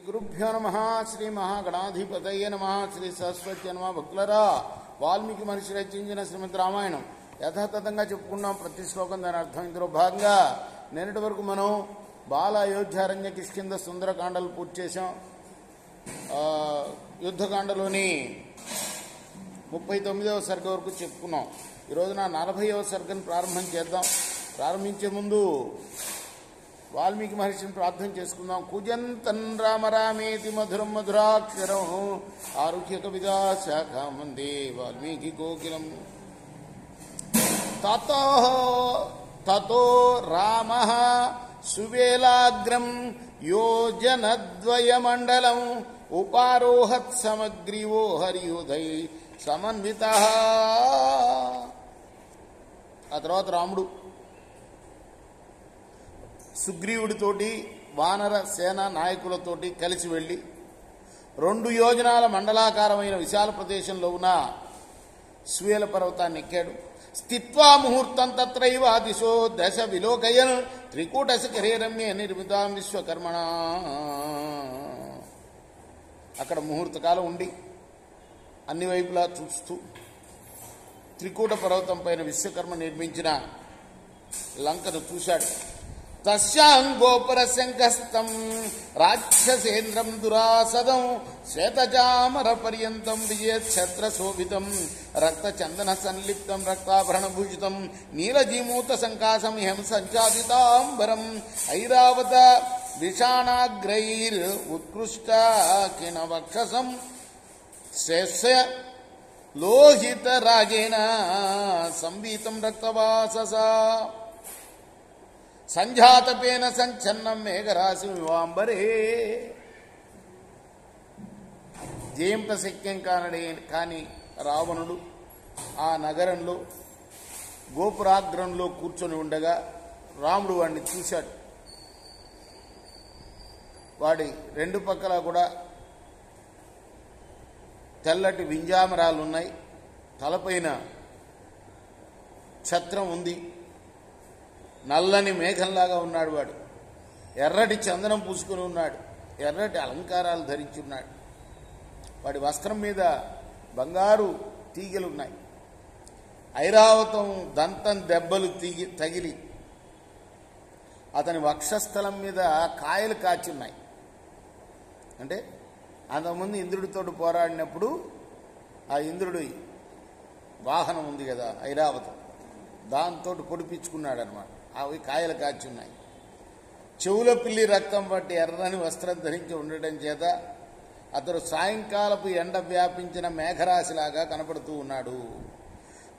గురుభ్యో నమః. శ్రీ మహాగణాధిపతయే నమః. శ్రీ సరస్వతి నమః. భక్తులరా, వాల్మీకి మహర్షి రచించిన శ్రీమద్ రామాయణం యథాతథంగా చెప్పుకున్నాం. ప్రతి శ్లోకం దాని అర్థం. ఇందులో భాగంగా నిన్నటి వరకు మనం బాల అయోధ్యారణ్య కిష్కింద సుందరకాండలు పూర్తి చేశాం. యుద్ధకాండలోని 39వ సర్గ వరకు చెప్పుకున్నాం. ఈరోజున 40వ సర్గను ప్రారంభం చేద్దాం. ప్రారంభించే ముందు వాల్మీకి మహర్షిని ప్రార్థన చేసుకుందాం. కుజంతన్ రామ రామేతి మధురం మధురాక్షరం ఆరుహ్య కవిగా శాఖా మందే వాల్మీకి కోకిలం. తతో రామ సువేలాగ్రం యోజనద్వయమండలం ఉపారోహత్ సమగ్రీవో హరియుధై సమన్విత. ఆ తర్వాత రాముడు సుగ్రీవుడితోటి వానర సేన నాయకులతోటి కలిసి వెళ్ళి 2 యోజనాల మండలాకారమైన విశాల ప్రదేశంలో ఉన్న సువేల పర్వతాన్ని ఎక్కాడు. స్థిత్వా ముహూర్తం తత్రైవ దిశో దశ విలోకయన్ త్రికూటశిఖరే రమ్య నిర్మితాం విశ్వకర్మణ. అక్కడ ముహూర్తకాలం ఉండి అన్ని వైపులా చూస్తూ త్రికూట పర్వతం పైన విశ్వకర్మ నిర్మించిన లంకను చూశాడు. తస్యాం గోపుర శంఖస్థం రాక్షసేంద్రం దురాసదం శ్వేతచామర పర్యంతం విజయఛత్ర శోభితం రక్తచందన సంలిప్తం రక్తాభరణభూషితం నీలజీమూత సంకాశం హెం సంచాదితాంబరం ఐరావత విషాణాగ్రైర్ ఉత్కృష్ట కిణవక్షసం శేష లోహిత రాజేన సంవీతం రక్తవాసస సంజాతపేన సంచన్నం మేఘరాశి వివాంబరే. జయింపశక్యం కాని రావణుడు ఆ నగరంలో గోపురాగ్రంలో కూర్చొని ఉండగా రాముడు వాడిని చూశాడు. వాడి 2 పక్కల కూడా తెల్లటి వింజామరాలున్నాయి. తలపైన ఛత్రం ఉంది. నల్లని మేఘంలాగా ఉన్నాడు. వాడు ఎర్రటి చందనం పూసుకొని ఉన్నాడు. ఎర్రటి అలంకారాలు ధరించి ఉన్నాడు. వాడి వస్త్రం మీద బంగారు తీగలున్నాయి. ఐరావతం దంతం దెబ్బలు తగిలి అతని వక్షస్థలం మీద కాయలు కాచున్నాయి. అంటే అంతకుముందు ఇంద్రుడితో పోరాడినప్పుడు ఆ ఇంద్రుడి వాహనం ఉంది కదా ఐరావతం, దాంతో పొడిపించుకున్నాడు అనమాట. అవి కాయలు కాచున్నాయి. చెవుల పిల్లి రక్తం పట్టి ఎర్రని వస్త్రం ధరించి ఉండటం చేత అతడు సాయంకాలపు ఎండ వ్యాపించిన మేఘరాశిలాగా కనపడుతూ ఉన్నాడు.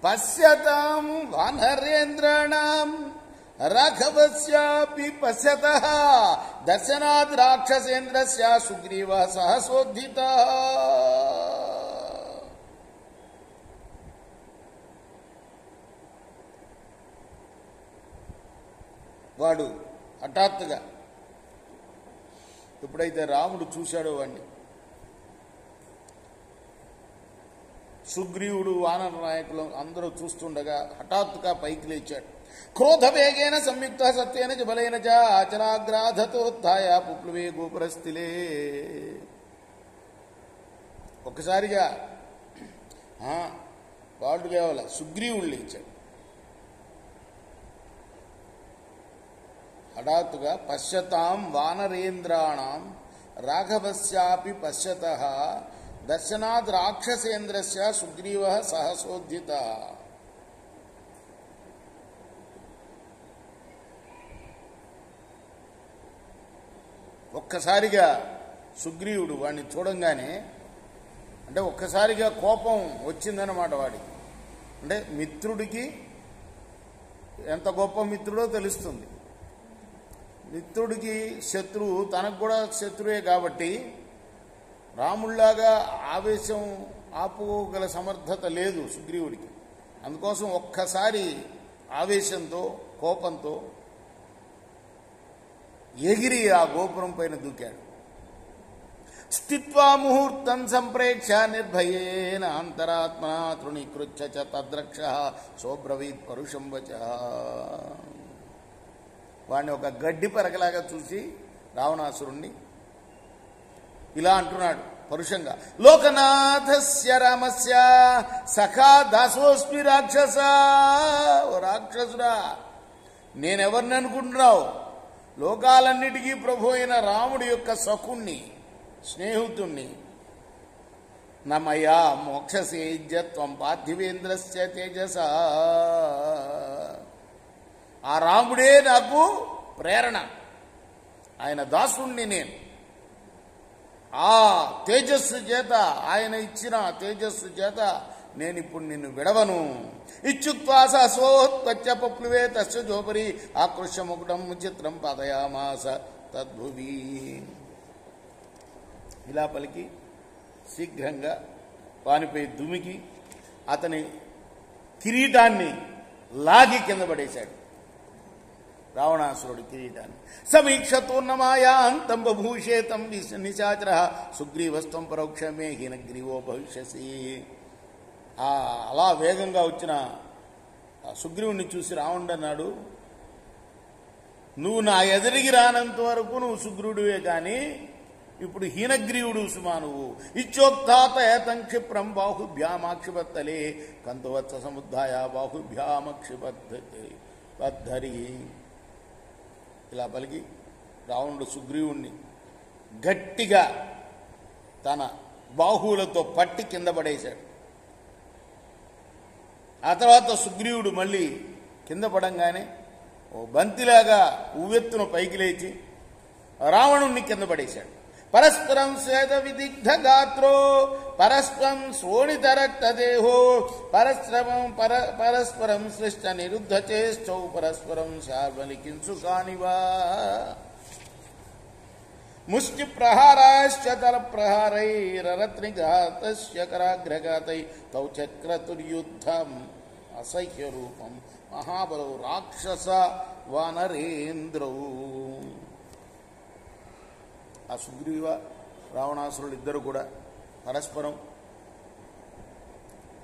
పశ్యతాం వానరేంద్రాణం రాఘవస్యాపి పశ్యతః దర్శనాద్ రాక్షసేంద్రస్య సుగ్రీవ సహసోద్ధిత. వాడు హఠాత్తుగా ఎప్పుడైతే రాముడు చూశాడో వాడిని, సుగ్రీవుడు వానర నాయకులు అందరూ చూస్తుండగా హఠాత్తుగా పైకి లేచాడు. క్రోధ వేగేన సంయుక్త సత్యేన బలైన చ ఆచరాగ్రాధతోత్థాయ పుప్లువే గోపురస్థిలే. ఒక్కసారిగా వాడు కేవల సుగ్రీవుడు లేచాడు. హఠాత్తుగా పశ్యతాం వానరేంద్రాణం రాఘవస్యాపి పశ్యతః దర్శనాద్ రాక్షసేంద్రస్య సుగ్రీవ సహసోద్ధిత. ఒక్కసారిగా సుగ్రీవుడు వాడిని చూడంగానే, అంటే ఒక్కసారిగా కోపం వచ్చిందన్నమాట వాడికి. అంటే మిత్రుడికి ఎంత గొప్ప మిత్రుడో తెలుస్తుంది. మిత్రుడికి శత్రువు తనకు కూడా శత్రువే కాబట్టి రాముళ్లాగా ఆవేశం ఆపుకోగల సమర్థత లేదు సుగ్రీవుడికి. అందుకోసం ఒక్కసారి ఆవేశంతో కోపంతో ఎగిరి ఆ గోపురం పైన దూకాడు. స్థిత్వా ముహూర్తం సంప్రేక్ష నిర్భయేన అంతరాత్మన తృణీకృత్య చ తద్రక్ష సోబ్రవీత్ పరుషం వచ. వాడిని ఒక గడ్డి పరకలాగా చూసి రావణాసురుణ్ణి ఇలా అంటున్నాడు పరుషంగా, లోకనాథస్య రామస్య సఖా దాసోస్మి రాక్షస. ఓ రాక్షసుడా, నేనెవరిని అనుకుంటున్నావు? లోకాలన్నిటికీ ప్రభు అయిన రాముడి యొక్క సఖుణ్ణి, స్నేహితుణ్ణి. నమయా మోక్షసేజ్యత్వం పార్థివేంద్రస్య తేజస. ఆ రాముడే నాకు ప్రేరణ, ఆయన దాసుణ్ణి నేను. ఆ తేజస్సు చేత, ఆయన ఇచ్చిన తేజస్సు చేత నేను ఇప్పుడు నిన్ను విడవను. ఇత్యుక్త్వా సోత్పత్య పప్లువే తస్య జోపరి ఆకృష్య ముకుటం చిత్రం పాదయామాస తద్భువి. ఇలా పలికి శీఘ్రంగా వానిపై దుమికి అతని కిరీటాన్ని లాగి కింద పడేశాడు, రావణాసురుడి కిరీటాన్ని. సమీక్షతోన్నమాయాంతం బభూషేతం నిశాచర సుగ్రీవస్తం పరోక్షమే హీనగ్రీవో భవిష్యసి. అలా వేగంగా వచ్చిన సుగ్రీవుణ్ణి చూసి రావణుడు అన్నాడు, నువ్వు నా ఎదురికి రానంత వరకు నువ్వు సుగ్రీవుడివే కానీ ఇప్పుడు హీనగ్రీవుడు సుమా నువ్వు. ఇచ్చోక్తాత ఏతం క్షిప్రం బాహుభ్యామాక్షిపత్తలే కంతువత్స సముద్ధాయ బాహుభ్యామక్షిపద్ధరి. ఇలా పలికి రావణుడు సుగ్రీవుణ్ణి గట్టిగా తన బాహువులతో పట్టి కింద పడేశాడు. ఆ తర్వాత సుగ్రీవుడు మళ్ళీ కింద పడంగానే ఓ బంతిలాగా ఉవ్వెత్తున పైకి లేచి రావణుణ్ణి కింద పడేశాడు. పరస్పరం శ్వేత విదిగ్ధ గాత్రో పరస్పరం శోణిత రక్తదేహో పరస్పరం సృష్ట నిరుద్ధ చేష్టౌ పరస్పరం శార్వలికింసుకానివా. ముష్టి ప్రహారాశ్చ తల ప్రహారైరరత్నిఘాతస్య కరాగ్రఘాతై తౌ చక్రతుర్యుద్ధం అసహ్య రూపం మహాబలౌ రాక్షస వానరేంద్రౌ. ఆ సుగ్రీవ రావణాసురులు ఇద్దరు కూడా పరస్పరం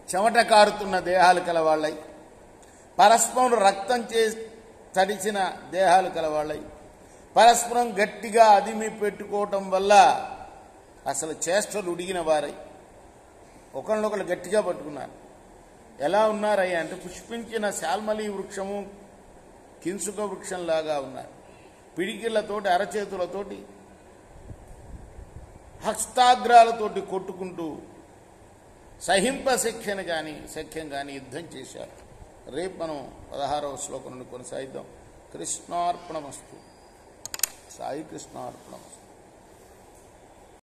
చెమట కారుతున్న దేహాలు కలవాళ్ళై, పరస్పరం రక్తం తడిచిన దేహాలు కలవాళ్ళై, పరస్పరం గట్టిగా అదిమి పెట్టుకోవటం వల్ల అసలు చేష్టలు ఉడిగిన వారై ఒకళ్ళొకళ్ళు గట్టిగా పట్టుకున్నారు. ఎలా ఉన్నారయ్యా అంటే పుష్పించిన శాల్మలి వృక్షము కింసుక వృక్షంలాగా ఉన్నారు. పిడికిళ్లతోటి అరచేతులతోటి హస్తాగ్రాలతోటి కొట్టుకుంటూ సహింప శక్యం కానీ యుద్ధం చేశారు. రేపు మనం 16వ శ్లోకం నుండి కొనసాగిద్దాం. కృష్ణార్పణమస్తు. సాయి కృష్ణార్పణమస్తు.